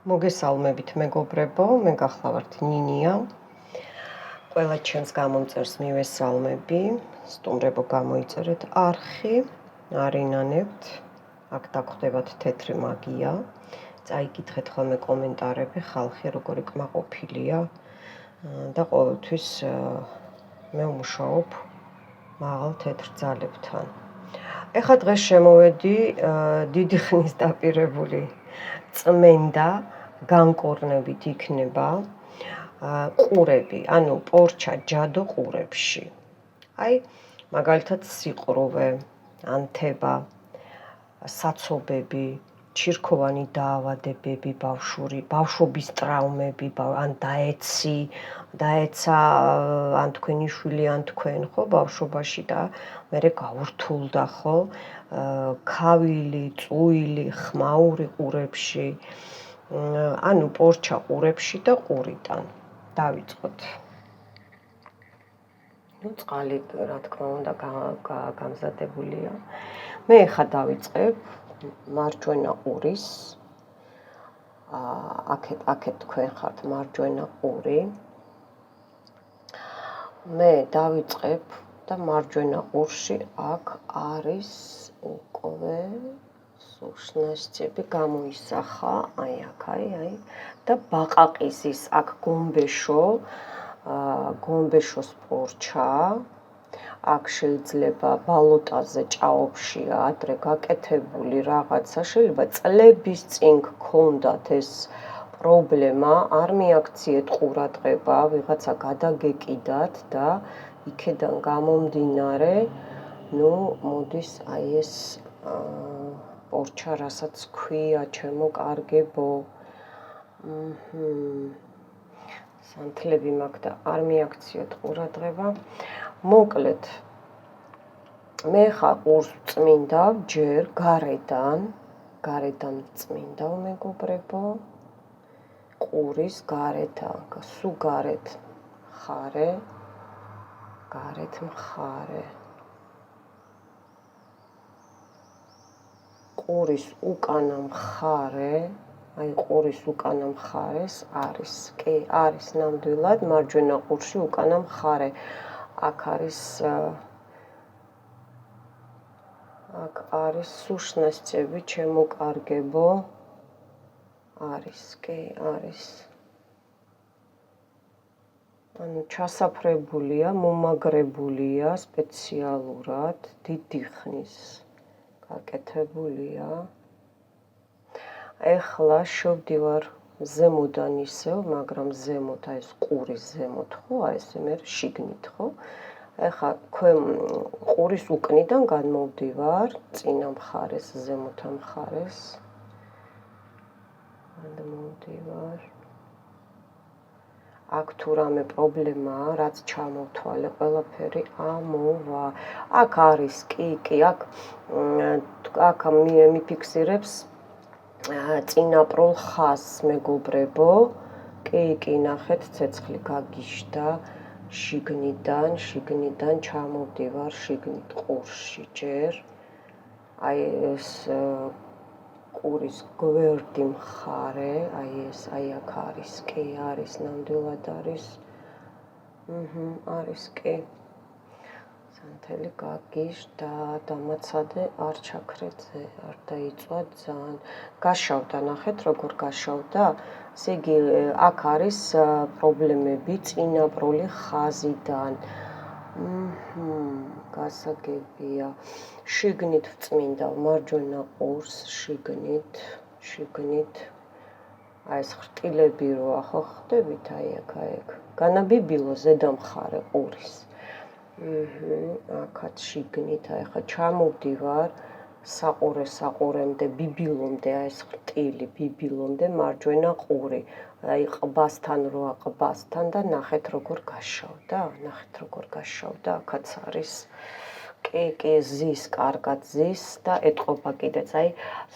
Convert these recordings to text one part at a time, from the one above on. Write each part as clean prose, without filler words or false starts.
მოგესალმებით მეგობრებო, მე გახლავართ ნინია. ყველა ჩემს გამომწერს მივესალმები, სტუმრებო გამოიწერეთ არხი, არინანებთ, აქ დაგხვდებათ თეთრი მაგია. წაიკითხეთ ხოლმე კომენტარები, ხალხი როგორი კმაყოფილია და ყოველთვის მე ვმუშაობ მაღალ თეთრ ძალებთან. ეხლა დღეს შემოვედი დიდი ხნის დაპირებული წმენდა განკორნებით იქნება ყურები, ანუ პორჩა ჯადო ყურებში. აი, მაგალითად სიყრუვე, ანთება, საცობები, ჩირქოვანი დაავადებები, ბავშვობის ტრაუმები, ან დაეცა ან თქვენი შვილი, ან თქვენ, ხო, ბავშვობაში და მერე გაურთულდა, ხო, ქავილი, წუილი, ხმაური ყურებში, ანუ პორჩა ყურებში და ყურიდან. დავიწყოთ. წყალი, რა თქმა უნდა, გამზადებულია. მე ხა დავიწყებ მარჯვენა ყურის. აქეთ თქვენ ხართ მარჯვენა ყური. მე დავიწყებ და მარჯვენა ყურში აქ არის უკვე სუშნასწები გამოისახა, აი აქ, აი და ბაყაყიზის აქ გომბეშოს პორჩა, აქ შეიძლება ბალოტაზე ჭაობშია ადრე გაკეთებული რაღაცა, შეიძლება წლების წინ გქონდათ ეს პრობლემა, არ მიაქციეთ ყურადღება, ვიღაცა გადაგეკიდათ და იქედან გამომდინარე, მოდის აი ეს პორჩა, რასაც ქვია, ჩემო კარგებო. სანთლები მაქვს და არ მიაქციოთ ყურადღება. მოკლედ, მე ხა ყურს წმინდავ ჯერ გარედან წმინდავ მეგობრებო. ყურის გარედან, სულ გარეთ მხარე, გარეთ მხარე. ყურის უკანა მხარე, აი ყურის უკანა მხარეს არის, კი, არის ნამდვილად მარჯვენა ყურში უკანა მხარე. აქ არის სუშნასწები, ჩემო კარგებო. არის, კი, არის. ანუ ჩასაფრებულია, მომაგრებულია სპეციალურად, დიდი ხნის გაკეთებულია. ეხლა შევდივარ ზემოდან ისევ, მაგრამ ზემოთ, აი ეს ყურის ზემოთ, ხო, აი ესე მე შიგნით, ხო? ეხლა ყურის უკნიდან განმოვდივარ წინა მხარეს, ზემოთა მხარეს. გადმოვდივარ. აქ თუ რამე პრობლემაა, რაც ჩამოვთვალე, ყველაფერი ამოვა. აქ არის, კი, აქ მიფიქსირებს წინაპრულ ხაზს, მეგობრებო. კი, ნახეთ, ცეცხლი გაგიშდა შიგნიდან ჩამოვდივარ შიგნით ყურში ჯერ. აი ეს ყურის გვერდი მხარე, აი ეს, აი აქ არის, კი, არის, ნამდვილად არის. არის, კი. სანთელი გაგიშდა, დამაცადე არ ჩაქრეზე, არ დაიწვა ძალიან. გაშავდა, ნახეთ როგორ გაშავდა. ესე იგი, აქ არის პრობლემები წინაპრული ხაზიდან. გასაგებია. შიგნით ვწმინდავ მარჯვენა ყურს, შიგნით. აი ეს ხრტილები როა, ხო ხდებით, აი აქ. განაბიბილო ზედა მხარე ყურის. აქაც შიგნით, აი ხა ჩამოვდივარ საყურემდე, ბიბილომდე, აი ეს ხრტილი ბიბილომდე მარჯვენა ყური. აი ყბასთან და ნახეთ როგორ გაშავდა, აქაც არის კი, ზის, კარგად ზის და ეტყობა კიდეც, აი,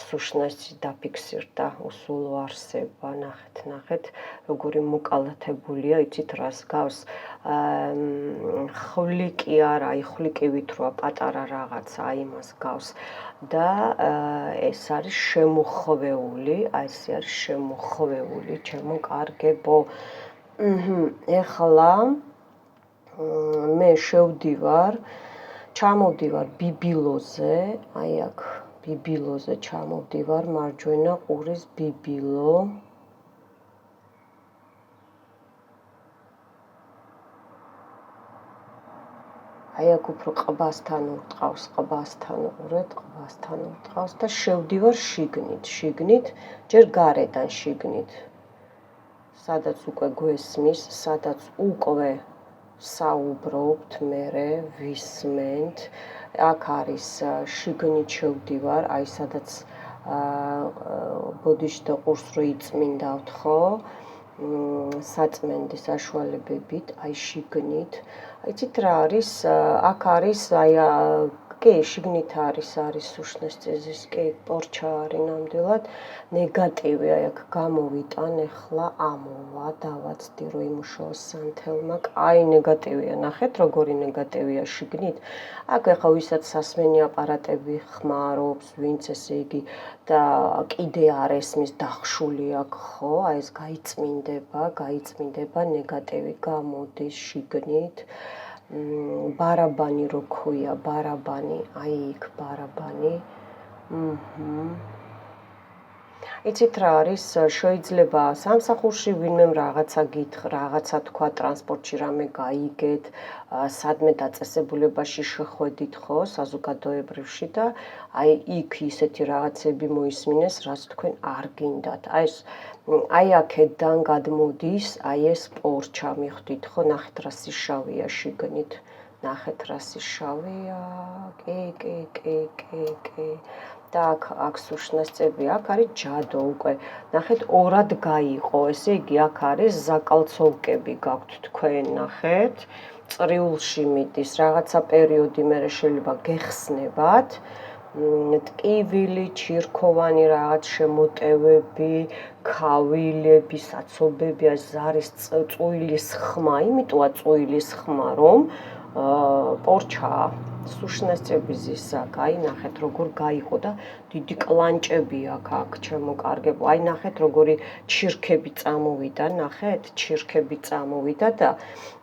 სუშნაში დაფიქსირდა, უსულო არსება, ნახეთ, როგორი მოკალათებულია, იცით რას გავს, ხვლი კი არა, ხვლი კი ვითროა, პატარა რაღაცა, აი იმას გავს და ეს არის შემოხვეული, აი ესე არის შემოხვეული, ჩემო კარგებო. ეხლა მე ჩამოვდივარ ბიბილოზე, აი აქ ბიბილოზე ჩამოვდივარ, მარჯვენა ყურის ბიბილო. აი აქ უფრო ყბასთან ურტყავს, ყურეთ, ყბასთან ურტყავს და შევდივარ შიგნით, ჯერ გარედან შიგნით. სადაც უკვე გვესმის, სადაც უკვე საუბრობთ, მერე ვისმენთ. აქ არის შიგნით შევდივარ, აი სადაც ბოდიში და ყურს რო იწმინდავთ, ხო? საწმენდის საშუალებებით, აი შიგნით. იცით რა არის? აქ არის აი კი, შიგნით არის სუშნეს წესის, კი, პორჩა არის ნამდვილად. ნეგატივი აი აქ გამოვიტან, ეხლა ამოვა, დავაცდი რომ იმუშაოს სანთელმა. აი ნეგატივია, ნახეთ როგორი ნეგატივია შიგნით. აქ ეხლა ვისაც სასმენი აპარატები ხმარობს, ვინც ესე იგი და კიდე არ ესმის დახშული აქ, ხო? აი ეს გაიწმინდება, ნეგატივი გამოდის შიგნით. ბარაბანი რო ქვია, ბარაბანი, აი იქ ბარაბანი. იცით რა არის, შეიძლება სამსახურში ვინმე რაღაცა თქვა, ტრანსპორტში რამე გაიგეთ, სადმე დაწესებულებაში შეხვედით, ხო, საზოგადოებრივში და აი იქ ისეთი რაღაცები მოისმინეს, რაც თქვენ არ გინდათ. აი აქედან გადმოდის, აი ეს პორჩა მიხვდით, ხო, ნახეთ რა სიშავია შიგნით. ნახეთ რა სიშავია, კი. და აქ სუშნასწები, აქ არის ჯადო უკვე. ნახეთ, ორად გაიყო, ესე იგი აქ არის ზაკალცოვკები გაქვთ თქვენ, ნახეთ. წრიულში მიდის, რაღაცა პერიოდი მერე შეიძლება გეხსნებათ. ტკივილი, ჩირქოვანი რაღაც შემოტევები, ქავილები, საცობები, ზარის წუილის ხმა, იმიტოა წუილის ხმა, რომ პორჩაა. სუშნასწები ზის აქ, აი ნახეთ როგორ გაიყო და დიდი კლანჭები აქ, ჩემო კარგებო. აი ნახეთ როგორი ჩირქები წამოვიდა, ნახეთ, ჩირქები წამოვიდა და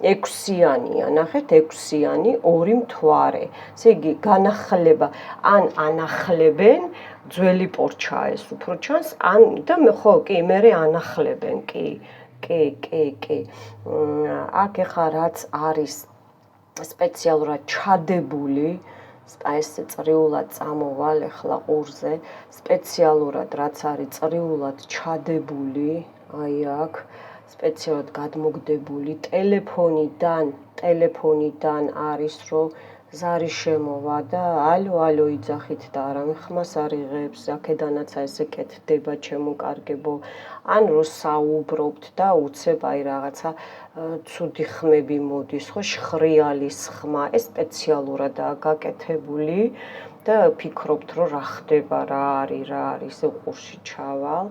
6-იანია, ნახეთ 6-იანი, 2 მთვარე. ესე იგი განახლება, ან ანახლებენ, ძველი პორჩაა ეს უფრო ჩანს, ან და ხო, კი, მერე ანახლებენ, კი. აქ ეხა რაც არის სპეციალურად ჩადებული, აი ეს წრიულად წამოვალ ეხლა ყურზე, სპეციალურად რაც არის წრიულად ჩადებული, აი აქ სპეციალურად გადმოგდებული ტელეფონიდან არის რომ ზარი შემოვა და ალო იძახით და არავინ ხმას არ იღებს, აქედანაც ესე კეთდება ჩემო კარგებო. ან რომ საუბრობთ და უცებ აი რაღაცა ცუდი ხმები მოდის, ხო, შხრიალის ხმა, ეს სპეციალურადაა გაკეთებული და ფიქრობთ რომ რა ხდება, რა არის, ყურში ჩავალ.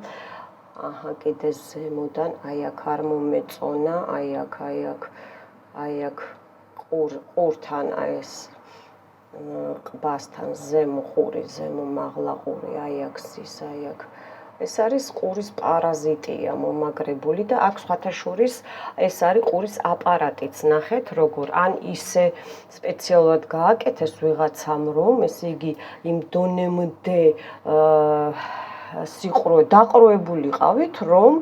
აჰა, კიდე ზემოდან, აი აქ არ მომეწონა, აი აქ ყურთან აი ეს ყბასთან ზემო მაღლა ყური, აი აქ ზის, აი აქ. ეს არის ყურის პარაზიტია მომაგრებული და აქ სხვათა შორის ეს არის ყურის აპარატიც, ნახეთ როგორ, ან ისე სპეციალურად გააკეთეს ვიღაცამ, რომ ესე იგი იმ დონემდე დაყროებულიყავით, რომ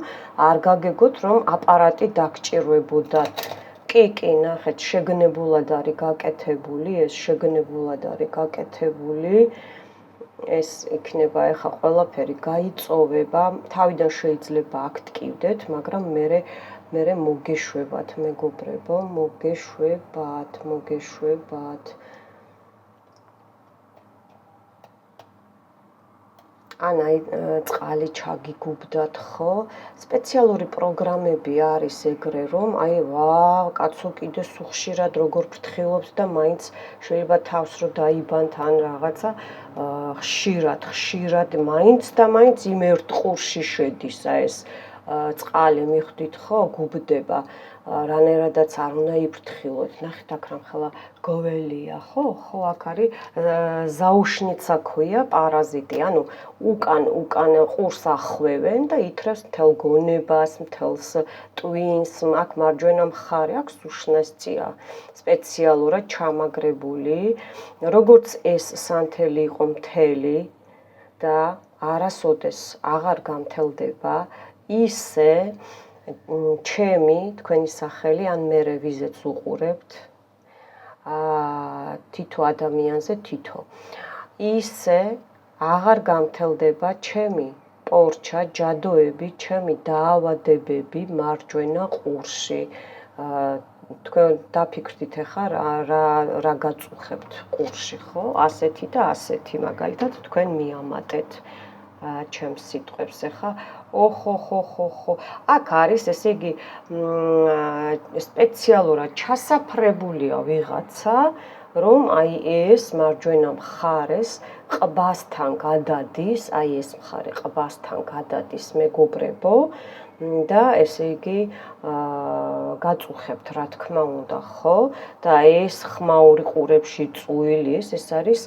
არ გაგეგოთ, რომ აპარატი დაგჭირვებოდათ. კი, ნახეთ, შეგნებულად არის გაკეთებული, ეს იქნება ეხა ყველაფერი გაიწოვება, თავიდან შეიძლება აქ ტკივდეთ, მაგრამ მერე მოგეშვებათ, მეგობრებო, მოგეშვებათ. ან აი წყალი ჩაგიგუბდათ, ხო? სპეციალური პროგრამები არის ეგრე, რომ აი კაცო კიდე სუხშირად როგორ ფრთხილობს და მაინც შეიძლება თავს რო დაიბანთ ან რაღაცა ხშირად მაინც და მაინც იმ ერთ ყურში შედის ეს წყალი, მიხვდით ხო, გუბდება. რანაირადაც არ უნდა იფრთხილოთ. ნახეთ აქ რამხელა გოველია, ხო? ხო, აქ არის ზაუშნიცა ქვია პარაზიტი, ანუ უკან ყურს ახვევენ და ითრევს მთელ გონებას, მთელს ტვინს, აქ მარჯვენა მხარე აქვს უშნესწია, სპეციალურად ჩამაგრებული, როგორც ეს სანთელი იყო მთელი და არასოდეს აღარ გამთელდება, ისე ჩემი თქვენი სახელი ან მერე ვიზეც უყურებთ თითო ადამიანზე თითო ისე აღარ გამთელდება ჩემი პორჩა ჯადოები ჩემი დაავადებები მარჯვენა ყურში თქვენ დაფიქრდით ახლა რა გაწუხებთ ყურში ხო ასეთი და ასეთი მაგალითად თქვენ მიამატეთ ჩემს სიტყვებს ახლა ხო აქ არის ესე იგი სპეციალურად ჩასაფრებულია ვიღაცა რომ აი ეს მარჯვენა მხარეს ყბასთან გადადის აი ეს მხარე ყბასთან გადადის მეგობრებო და ესე იგი გაწუხებთ რა თქმა უნდა ხო და ეს ხმაური ყურებში წუილის ეს არის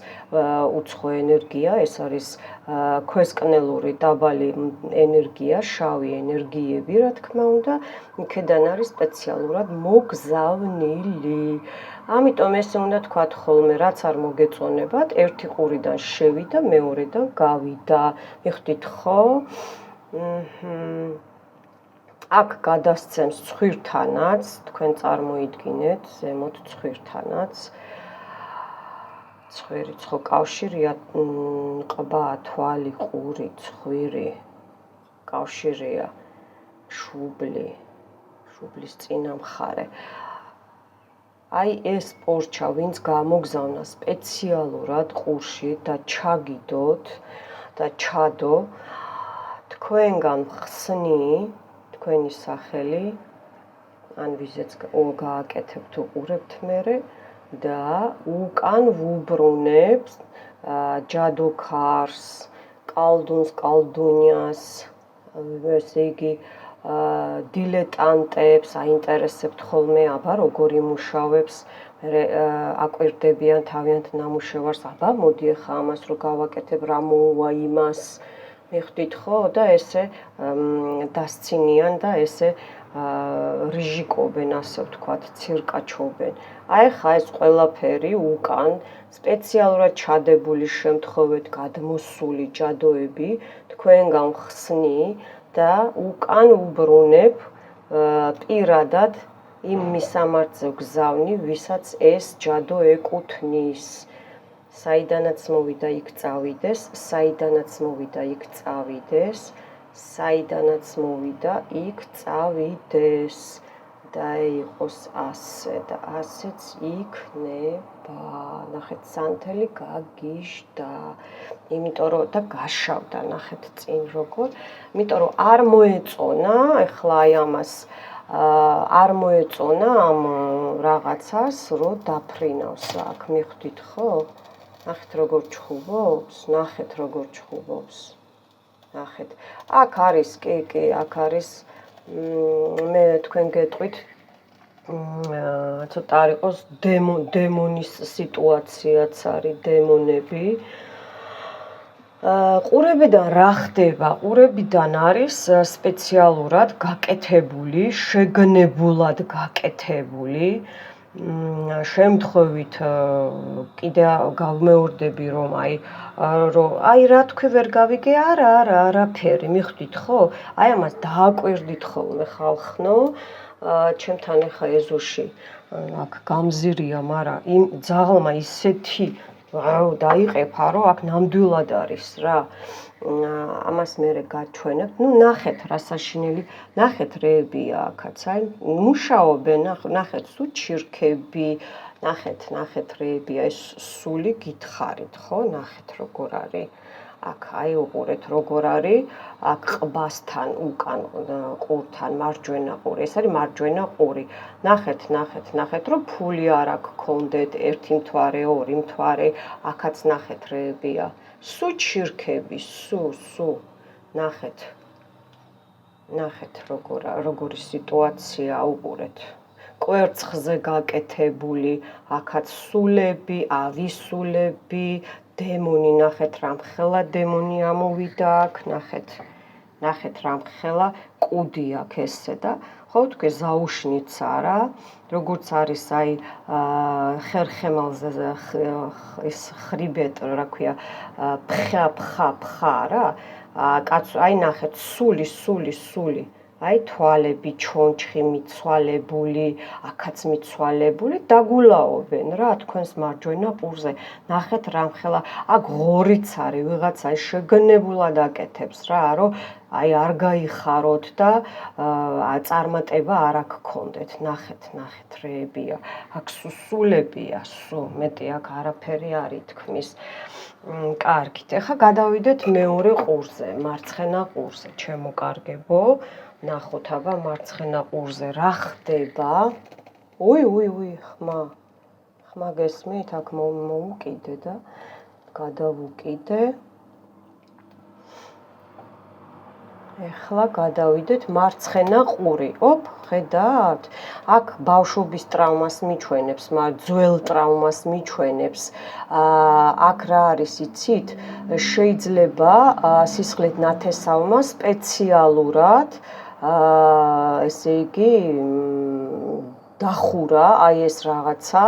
უცხო ენერგია ეს არის ქვესკნელური დაბალი ენერგია შავი ენერგიები რა თქმა უნდა იქედან არის სპეციალურად მოგზავნილი ამიტომ ესე უნდა თქვათ ხოლმე რაც არ მოგეწონებათ ერთი ყურიდან შევიდა მეორედან გავიდა მიხვდით ხო აქ გადასცემს ცხვირთანაც, თქვენ წარმოიდგინეთ, ზემოთ ცხვირთანაც. ცხვირი ხო კავშირია ყბა, თვალი, ყური, ცხვირი. კავშირია შუბლის წინა მხარე. აი ეს პორჩა, ვინც გამოგზავნა სპეციალურად ყურში და ჩაგიდოთ და ჩადო, თქვენგან ხსნი თქვენი სახელი ან ვიზეც გააკეთებთ უყურებთ მერე და უკან ვუბრუნებს ჯადოქარს, კალდუნს, კალდუნიას, ესე იგი დილეტანტებს აინტერესებთ ხოლმე აბა როგორ იმუშავებს მე აკვირდებიან თავიანთ ნამუშევარს აბა მოდი ახლა ამას რო გავაკეთებ რა მოუვა იმას მიხვდით ხო და ესე დასცინიან და ესე რიჟიკობენ ასე ვთქვათ ცირკაჩობენ აი ხა ეს ყველაფერი უკან სპეციალურად ჩადებული შემთხვევით გადმოსული ჯადოები თქვენგან ხსნი და უკან უბრუნებ პირადად იმ მისამართზე გზავნი ვისაც ეს ჯადო ეკუთვნის საიდანაც მოვიდა იქ წავიდეს, საიდანაც მოვიდა იქ წავიდეს, საიდანაც მოვიდა იქ წავიდეს და იყოს ასე და ასეც იქნება. ნახეთ, სანთელი გაგიჟდა. იმიტომ რომ და გაშავდა, ნახეთ წინ როგორ. იმიტომ რომ არ მოეწონა, ეხლა აი ამას არ მოეწონა ამ რაღაცას, რომ დაფრინავს აქ, მიხვდით ხო? ნახეთ როგორ ჩხუბობს, ნახეთ როგორ ჩხუბობს. ნახეთ. აქ არის, კი, აქ არის მე თქვენ გეტყვით ცოტა არ იყოს დემონის სიტუაციაც არის, დემონები. ყურებიდან რა ხდება? ყურებიდან არის სპეციალურად გაკეთებული, შეგნებულად გაკეთებული შემთხვევით კიდე გავმეორდები რომ აი რა თქვი ვერ გავიგე არაფერი მიხვდით ხო აი ამას დააკვირდით ხოლმე ხალხნო ჩემთან ახლა ეზოში აქ გამზირია მაგრამ იმ ძაღლმა ისეთი დაიყეფა რომ აქ ნამდვილად არის რა ამას მერე გაჩვენებთ ნუ ნახეთ რა საშინელი ნახეთ რეებია აქაც აი მუშაობენ ნახეთ სულ ჩირქები ნახეთ რეებია ეს სული გითხარით ხო ნახეთ როგორ არის აქ აი უყურეთ როგორ არის, აქ ყბასთან უკან ყურთან მარჯვენა ყური, ეს არის მარჯვენა ყური. ნახეთ, რომ ფული არ აქვს გქონდეთ, ერთი მთვარე, ორი მთვარე, აქაც ნახეთ რეებია. სუ ჩირქები, სუ. ნახეთ როგორი სიტუაცია უყურეთ. კვერცხზე გაკეთებული, აქაც სულები, ავისულები, დემონი ნახეთ რამხელა დემონი ამოვიდა აქ, ნახეთ რამხელა კუდი აქ ესე და ხო თქვი ზაუშნიცა რა, როგორც არის აი ხერხემალზე ეს ხრიბეტ რა ქვია, ფხა რა, აი ნახეთ სული. აი თვალები, ჩონჩხი მიცვალებული, აქაც მიცვალებული, დაგულაობენ რა თქვენს მარჯვენა ყურზე. ნახეთ რამხელა, აქ ღორიც არის, ვიღაცა შეგნებულად აკეთებს რა, რომ აი არ გაიხაროთ და წარმატება არ აქ გქონდეთ. ნახეთ რეებია. აქ სულებია, მეტი აქ არაფერი არ ითქმის. კარგით, ეხლა გადავიდეთ მეორე ყურზე, მარცხენა ყურზე, ჩემო კარგებო. ნახოთ აბა მარცხენა ყურზე რა ხდება. უი, ხმა გესმით, აქ მოვუკიდე და გადავუკიდე. ეხლა გადავიდეთ მარცხენა ყური. ხედავთ? აქ ბავშვობის ტრავმას მიჩვენებს, ძველ ტრავმას მიჩვენებს. აქ რა არის იცით? შეიძლება სისხლით ნათესავმა სპეციალურად ესე იგი დახურა აი ეს რაღაცა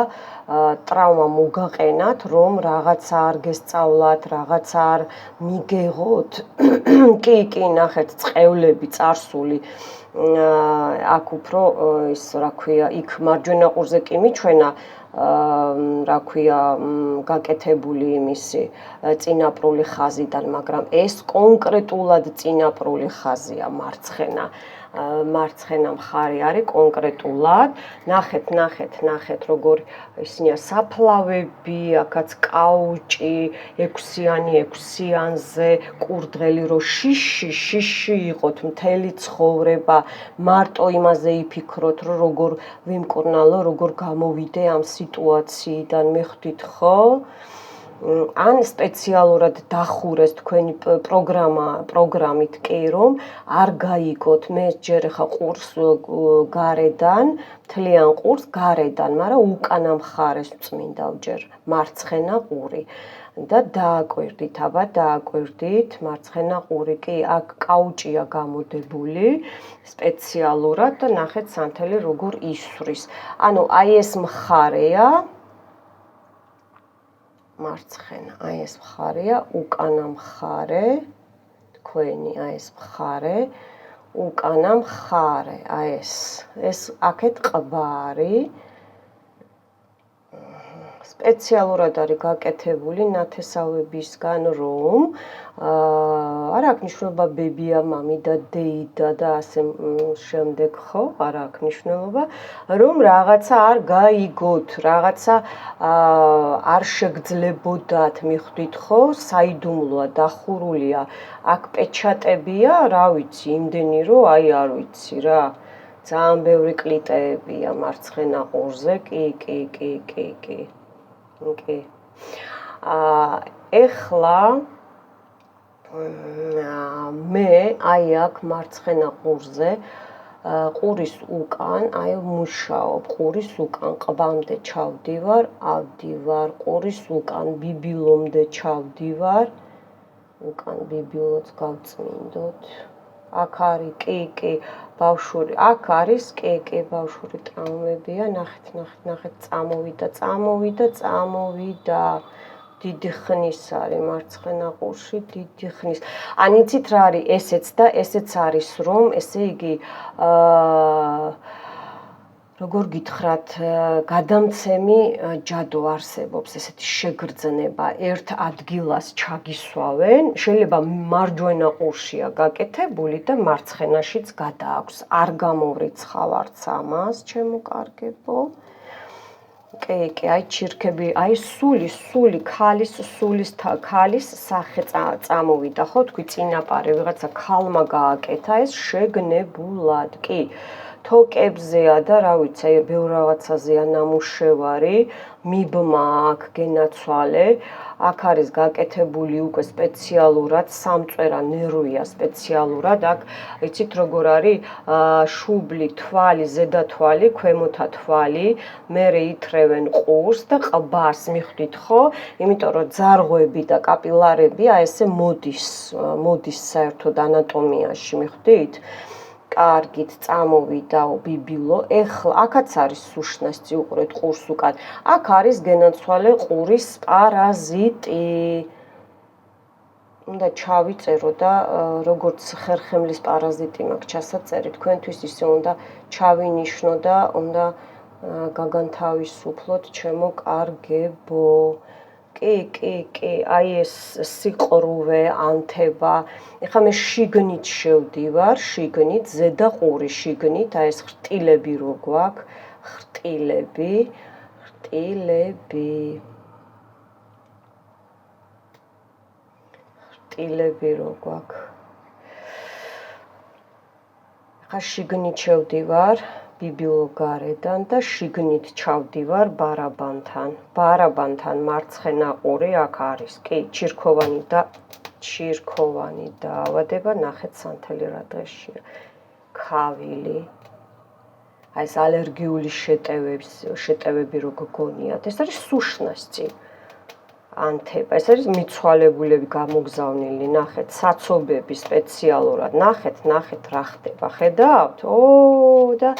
ტრავმა მოგაყენათ, რომ რაღაცა არ გესწავლათ, რაღაცა არ მიგეღოთ. კი, ნახეთ, წყევლები წარსული. აქ უფრო ის რა ქვია, იქ მარჯვენა ყურზე კი მიჩვენა რა ქვია, გაკეთებული იმისი წინაპრული ხაზიდან, მაგრამ ეს კონკრეტულად წინაპრული ხაზია მარცხენა მხარე არის კონკრეტულად. ნახეთ როგორ ისინია საფლავები, აქაც კაუჭი, ექვსიანზე, კურდღელი რო შიში იყოთ მთელი ცხოვრება, მარტო იმაზე იფიქროთ, რომ როგორ ვიმკურნალო, როგორ გამოვიდე ამ სიტუაციიდან, მიხვდით ხო? ან სპეციალურად დახურეს თქვენი პროგრამით კი, რომ არ გაიგოთ, მე ჯერ ხა ყურს გარედან, მთლიან ყურს გარედან, მაგრამ უკანა მხარეს წმინდა ჯერ მარცხენა ყური. და დააკვირდით, მარცხენა ყური კი, აქ კაუჭია გამოდებული სპეციალურად და ნახეთ სანთელი როგორ ისვრის. ანუ აი ეს მხარეა მარცხენა, აი ეს მხარეა, უკანა მხარე, თქვენი აი ეს მხარე, უკანა მხარე, აი ეს აქეთ ყბა არის. სპეციალურად არის გაკეთებული ნათესავებისგან, რომ არ აქვს მნიშვნელობა ბებია, მამიდა, დეიდა და ასე შემდეგ, ხო? არ აქვს მნიშვნელობა, რომ რაღაცა არ გაიგოთ, რაღაცა არ შეგძლებოდათ, მიხვდით ხო? საიდუმლოა, დახურულია, აქ პეჩატებია, რა ვიცი, იმდენი რომ აი არ ვიცი რა. ძალიან ბევრი კლიტეებია მარცხენა ყურზე, კი. ეხლა მე აი აქ მარცხენა ყურზე ყურის უკან აი მუშაობ, ყურის უკან ყბამდე ჩავდივარ, ავდივარ, ყურის უკან ბიბილომდე ჩავდივარ, უკან ბიბილოც გავწმინდოთ. აქ არის კი ბავშვური, აქ არის კი ბავშვური ტრავმებია, ნახეთ, წამოვიდა. დიდი ხნის არის მარცხენა ყურში, დიდი ხნის. ან იცით რა არის ესეც და ესეც არის, რომ ესე იგი როგორ გითხრათ, გადამცემი ჯადო არსებობს, ესეთი შეგრძნება, ერთ ადგილას ჩაგისვავენ, შეიძლება მარჯვენა ყურშია გაკეთებული და მარცხენაშიც გადააქვს. არ გამოვრიცხავ არც ამას, ჩემო კარგებო. კი, აი ჩირქები, აი სული, ქალის სახე წამოვიდა, ხო, თქვი წინაპარი, ვიღაცა ქალმა გააკეთა ეს შეგნებულად, კი. თოკებზეა და რა ვიცი, აი ბევრ რაღაცაზეა ნამუშევარი, მიბმა აქ გენაცვალე, აქ არის გაკეთებული უკვე სპეციალურად, სამწვერა ნერვია სპეციალურად, აქ იცით როგორ არის, შუბლი, თვალი, ზედა თვალი, ქვემოთა თვალი, მერე ითრევენ ყურს და ყბას მიხვდით ხო? იმიტომ რომ ძარღვები და კაპილარები აი ესე მოდის საერთოდ ანატომიაში, მიხვდით? კარგით, წამოვიდაო ბიბილო, ეხლა აქაც არის სუშნასცი, უყურეთ ყურს უკან. აქ არის გენაცვალე ყურის პარაზიტი. უნდა ჩავიწერო და როგორც ხერხემლის პარაზიტი მაქვს ჩასაწერი, თქვენთვის ისე უნდა ჩავინიშნო და უნდა გაგანთავისუფლოთ ჩემო კარგებო. კი, აი ეს სიყრუვე, ანთება. ეხლა მე შიგნით შევდივარ, ზედა ყური შიგნით, აი ეს ხრტილები რო გვაქვს, ხრტილები. ხრტილები რო გვაქვს. ეხლა შიგნით შევდივარ. ბიბილო გარედან და შიგნით ჩავდივარ ბარაბანთან მარცხენა ყური აქ არის. კი, ჩირქოვანი დაავადება, ნახეთ სანთელი რა დღეშია. ქავილი. აი ეს ალერგიული შეტევები რო გგონიათ, ეს არის სუშნასცი. ანთება, ეს არის მიცვალებულები გამოგზავნილი, ნახეთ, საცობები სპეციალურად, ნახეთ რა ხდება, ხედავთ? და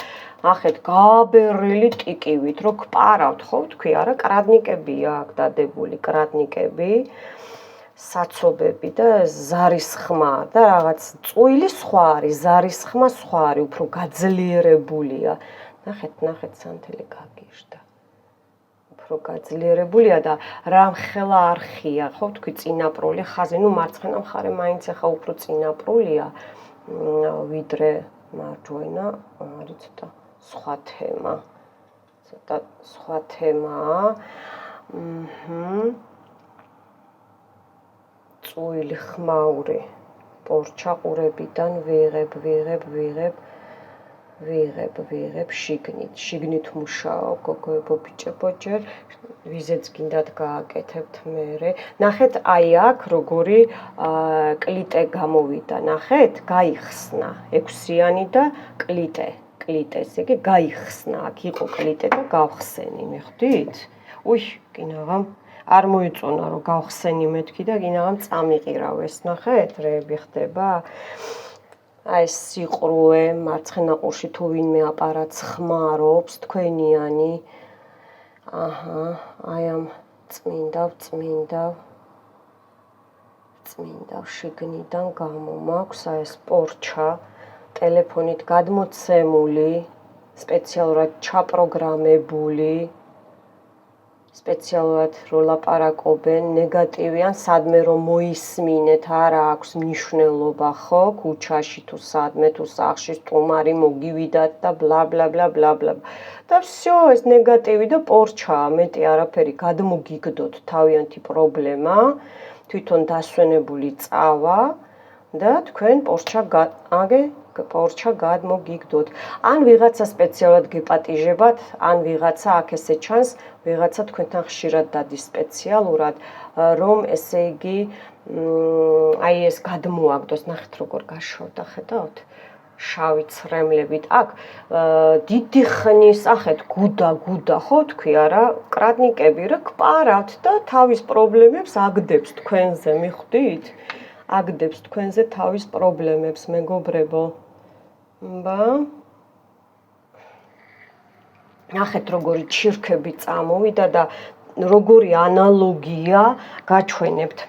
ნახეთ, გააბერილი ტიკივით, რო გპარავთ, ხო თქვი, არა, კრადნიკებია აქ დადებული, საცობები და ზარის ხმა და რაღაც წვილი სხვა არის, ზარის ხმა სხვა არის, უფრო გაძლიერებულია. ნახეთ, სანთელი გაგიჟდა. უფრო გაძლიერებულია და რამხელა არხია, ხო თქვი წინაპრული ხაზი, ნუ მარცხენა მხარე მაინც ახლა უფრო წინაპრულია, ვიდრე მარჯვენა, არის ცოტა სხვა თემაა. წვილი ხმაური პორჩა ყურებიდან ვიღებ შიგნით მუშაობ გოგოებო ბიჭებო ჯერ ვიზეც გინდათ გააკეთებთ მერე ნახეთ აი აქ როგორი კლიტე გამოვიდა ნახეთ გაიხსნა 6-იანი და კლიტე ესე იგი გაიხსნა აქ იყო კლიტე და გავხსენი მიხვდით კინაღამ არ მოიწონა რომ გავხსენი მეთქი და კინაღამ წამიყირავ ეს ნახეთ რეები ხდება აი სიყრუე მარცხენა ყურში თუ ვინმე აპარატს ხმარობს თქვენიანი აი ამ წმინდავ შიგნიდან გამომაქვს აი ეს პორჩა ტელეფონით გადმოცემული სპეციალურად ჩაპროგრამებული სპეციალურად რო ლაპარაკობენ ნეგატივიან სადმე რომ მოისმინეთ არა აქვს მნიშვნელობა ხო ქუჩაში თუ სადმე თუ სახლში სტუმარი მოგივიდათ და ბლა ბლა ბლა ბლა ბლა და всё ეს ნეგატივი და პორჩაა მეტი არაფერი გადმოგიგდოთ თავიანთი პრობლემა თვითონ დასვენებული წავა და თქვენ პორჩა გადმოგიგდოთ. ან ვიღაცა სპეციალურად გეპატიჟებათ, ან ვიღაცა აქ ესე ჩანს, ვიღაცა თქვენთან ხშირად დადის სპეციალურად, რომ ესე იგი აი ეს გადმოაგდოს, ნახეთ როგორ გაშორდა, ხედავთ? შავი ცრემლებით. აქ დიდი ხნის, ახეთ გუდა, ხო თქვი არა, კრადნიკები რა გპარავთ და თავის პრობლემებს აგდებს თქვენზე, მიხვდით? აგდებს თქვენზე თავის პრობლემებს, მეგობრებო. ნახეთ როგორი ჩირქები წამოვიდა და როგორი ანალოგია გაჩვენებთ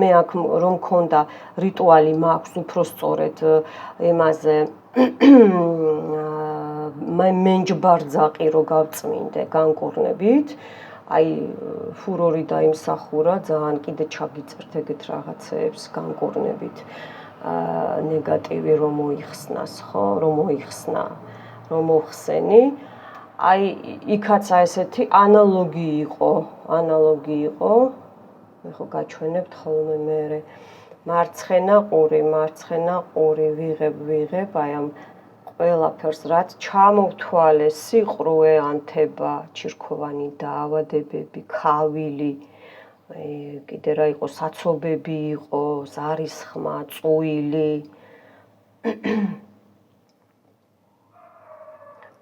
მე აქ რომ მქონდა რიტუალი მაქვს უფრო სწორედ იმაზე მენჯბარძაყი რო გავწმინდე განკურნებით აი ფურორი დაიმსახურა ძალიან კიდე ჩაგიწერთ ეგეთ რაღაცეებს განკურნებით ნეგატივი რომ მოიხსნას ხო რომ მოიხსნა რომ მოხსენი აი იქაც ესეთი ანალოგი იყო. მე ხო გაჩვენებთ ხოლმე მე მარცხენა ყური ვიღებ აი ამ ყველაფერს რაც ჩამოვთვალე სიყრუე ანთება ჩირქოვანი დაავადებები ქავილი კიდე რა იყო საცობები იყო ზარის ხმა წუილი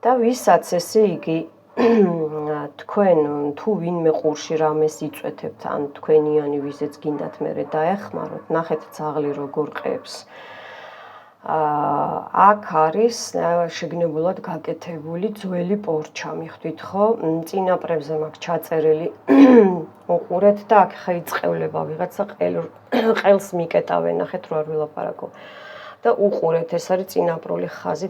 და ვისაც ესე იგი თქვენ თუ ვინმე ყურში რამეს იწვეთებთ ან თქვენიანი ვიზეც გინდათ მე დაეხმაროთ ნახეთ ძაღლი როგორ ყებს აქ არის შეგნებულად გაკეთებული ძველი პორჩა მიხვდით ხო წინაპრებზე მაქვს ჩაწერილი უყურეთ და აქ ხა იწყევლება ვიღაცა ყელს მიკეტავენ ნახეთ რო არ ვილაპარაკო და უყურეთ ეს არის წინაპრული ხაზი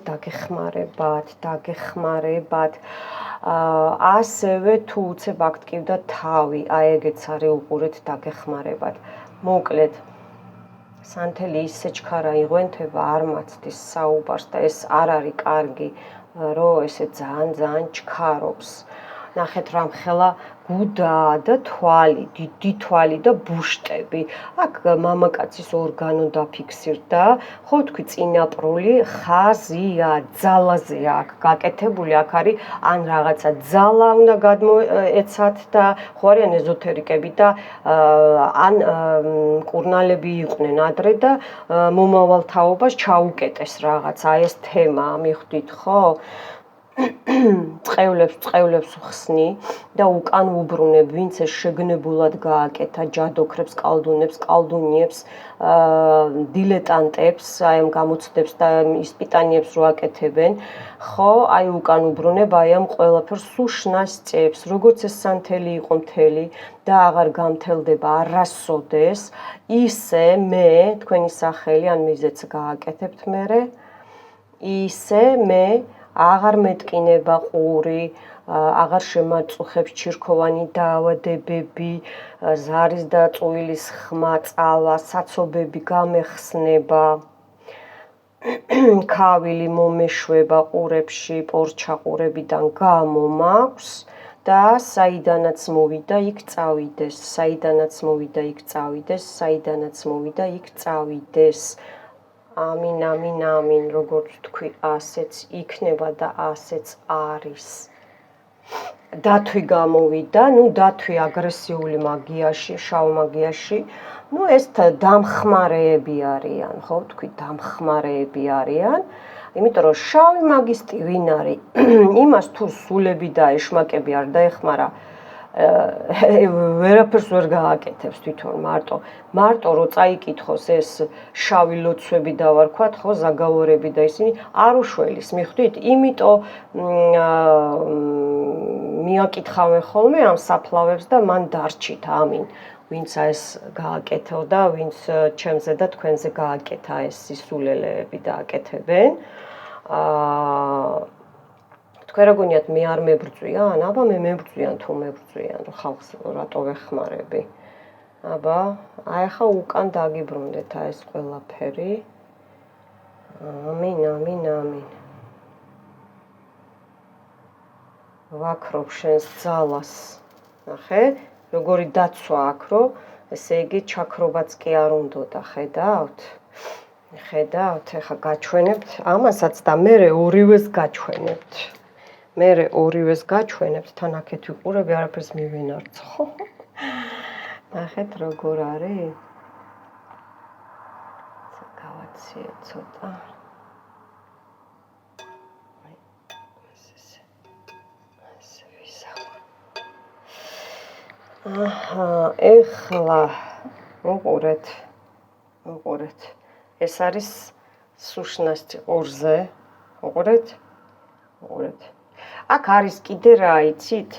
დაგეხმარებათ ასევე თუ უცებ აქტივდა თავი აი ეგეც არის უყურეთ დაგეხმარებათ მოკლედ სანთელი ისე ჩქარა იღვენთება არ მაცდის საუბარს და ეს არ არის კარგი რომ ესე ძალიან ჩქარობს ნახეთ რამ ხელა გუდაა და თვალი დიდი თვალი და ბუშტები აქ მამაკაცის ორგანო დაფიქსირდა ხო თქვი წინაპრული ხაზია ძალაზეა აქ გაკეთებული აქ არის ან რაღაცა ძალა უნდა გადმოეცათ და ხო არიან ეზოთერიკები და ან კურნალები იყვნენ ადრე და მომავალ თაობას ჩაუკეტეს რაღაცა ეს თემა მიხვდით ხო წყევლებს ხსნი და უკან უბრუნებ ვინც ეს შეგნებულად გააკეთა ჯადოქრებს კალდუნიებს დილეტანტებს აი ამ გამოცდებს და ისპიტანიებს რო აკეთებენ ხო აი უკან უბრუნებ აი ამ ყველაფერს სუშნას წებს როგორც ეს სანთელი იყო მთელი და აღარ გამთელდება არასოდეს ისე მე თქვენი სახელი ან მიზეც გააკეთებთ მე ისე მე აღარ მეტკინება ყური, აღარ შემაწუხებს ჩირქოვანი დაავადებები, ზარის და წუილის ხმა, წავა, საცობები გამეხსნება, ქავილი მომეშვება ყურებში, პორჩა ყურებიდან გამომაქვს და საიდანაც მოვიდა იქ წავიდეს. ამინ, როგორც თქვი, ასეც იქნება და ასეც არის. დათვი გამოვიდა, დათვი აგრესიული მაგიაში, შავ მაგიაში, ეს დამხმარეები არიან, ხო, თქვი, დამხმარეები არიან, იმიტომ რომ შავი მაგისტი ვინ არის? იმას თუ სულები და ეშმაკები არ დაეხმარა, ვერაფერს ვერ გააკეთებს თვითონ მარტო რო წაიკითხოს ეს შავი ლოცვები დავარქვათ ხო ზაგაორები და ისინი არ უშველის მიხვდით იმიტომ მიაკითხავენ ხოლმე ამ საფლავებს და მან დარჩით ამინ ვინც ეს გააკეთო და ვინც ჩემზე და თქვენზე გააკეთა ეს სისულელეები დააკეთებენ თქვენ რა გონიათ მე არ მებრძვიან? აბა მე მებრძვიან თუ მებრძვიან რომ ხალხს რატო ვეხმარები? აბა აი ხა უკან დაგიბრუნდეთ აი ეს ყველაფერი. ამინ. ვაქრობ შენს ძალას. ნახე, როგორი დაცვა აქ რომ ესე იგი ჩაქრობაც კი არ უნდოდა, ხედავთ? ეხა გაჩვენებთ ამასაც და მე ორივეს გაჩვენებთ. თან აქეთ ვიყურები, არაფერს მივენარცხო. ნახეთ როგორ არის? გავაციე ცოტა. ესე ვისაუბრ. ეხლა უყურეთ. ეს არის სუშნასი ყურზე. უყურეთ. აქ არის კიდე რა იცით?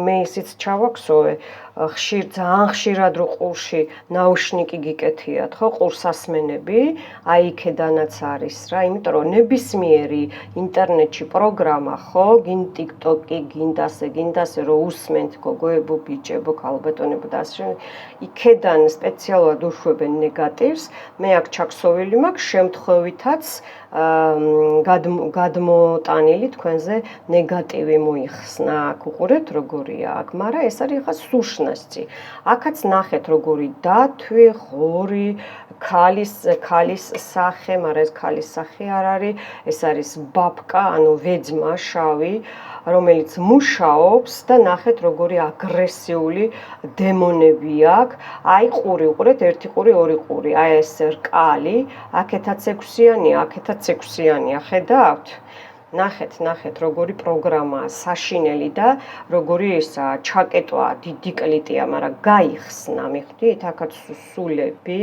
მე ისიც ჩავაქსოვე, ძალიან ხშირად რო ყურში ნაუშნიკი გიკეთიათ, ხო, ყურსასმენები, აი იქედანაც არის რა, იმიტომ რომ ნებისმიერი ინტერნეტში პროგრამა, ხო, გინ TikTok-ი, გინდასე რომ უსმენთ გოგოებო, ბიჭებო, ქალბატონებო და ასე იქედან სპეციალურად უშვებენ ნეგატივს, მე აქ ჩაქსოვილი მაქვს შემთხვევითაც მოტანილი თქვენზე ნეგატივი მოიხსნა აქ უყურეთ როგორია აქ მაგრამ ეს არის ხა სუშნასწი აქაც ნახეთ როგორი დათვი ღორი ქალის სახე მაგრამ ეს ქალის სახე არ არის ეს არის ბაბკა ანუ ვეძმა შავი რომელიც მუშაობს და ნახეთ როგორი აგრესიული დემონები აქვს. აი ყური, უყურეთ, ერთი ყური, ორი ყური. აი ეს რკალი, აქეთაც 6-იანია, აქეთაც 6-იანია, ხედავთ? ნახეთ, როგორი პროგრამაა, საშინელი და როგორი ესაა, ჩაკეტვა, დიდი კლიტია, მაგრამ გაიხსნა, მიხვდით? აქაც სულები,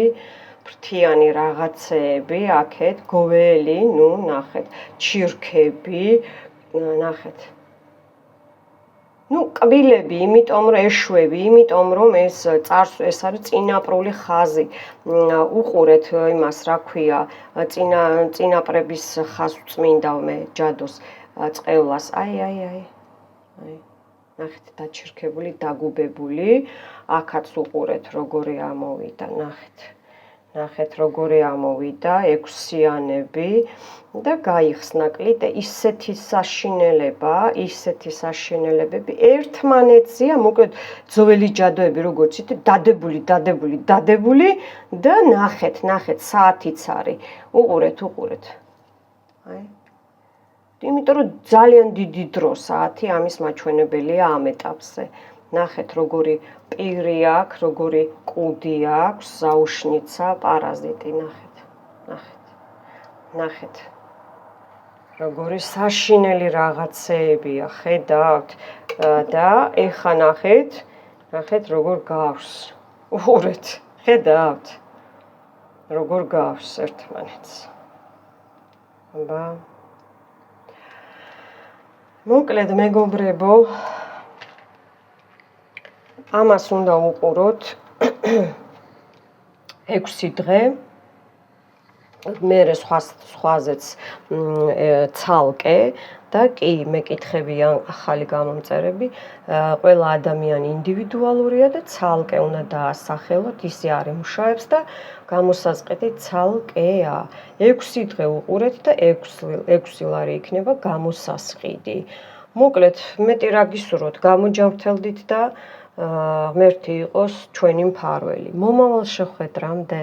ფრთიანი რაღაცეები, აქეთ გოველი, ნუ ნახეთ, ჩირქები, ნახეთ. ნუ კბილები, იმიტომ რომ ეშვები, იმიტომ რომ ეს ეს არის წინაპრული ხაზი. უყურეთ იმას, რა ქვია, წინაპრების ხაზწმინდავ მე ჯადოს წყევლას. აი. ნახეთ, დაჩირქებული, დაგუბებული. აქაც უყურეთ, როგორი ამოვიდა, ნახეთ, როგორი ამოვიდა, 6-იანები და გაიხსნა კლიტე ისეთი საშინელებები ერთმანეთზეა, მოკლედ ძველი ჯადოები როგორც იცით, დადებული და ნახეთ, საათიც არის. უყურეთ. აი. იმიტომ რომ ძალიან დიდი დრო საათი ამის მაჩვენებელია ამ ეტაპზე. ნახეთ, როგორი პირი აქვს, როგორი კუდი აქვს, ზაუშნიცა, პარაზიტი, ნახეთ. როგორი საშინელი რაღაცეებია, ხედავთ? და ეხა ნახეთ, როგორ გავს. უყურეთ, ხედავთ? როგორ გავს ერთმანეთს. აბა. მოკლედ, მეგობრებო, ამას უნდა უყუროთ 6 დღე. მე სხვაზეც ცალკე და კი მეკითხებიან ახალი გამომწერები, ყველა ადამიანი ინდივიდუალურია და ცალკე უნდა დაასახელოთ, ისე არ იმუშავებს და გამოსასყიდი ცალკეა. 6 დღე უყურეთ და 6 ლარი იქნება გამოსასყიდი. მოკლედ, მეტი რა გისურვოთ, გამოჯანმრთელდით და ღმერთი იყოს ჩვენი მფარველი. მომავალ შეხვედრამდე.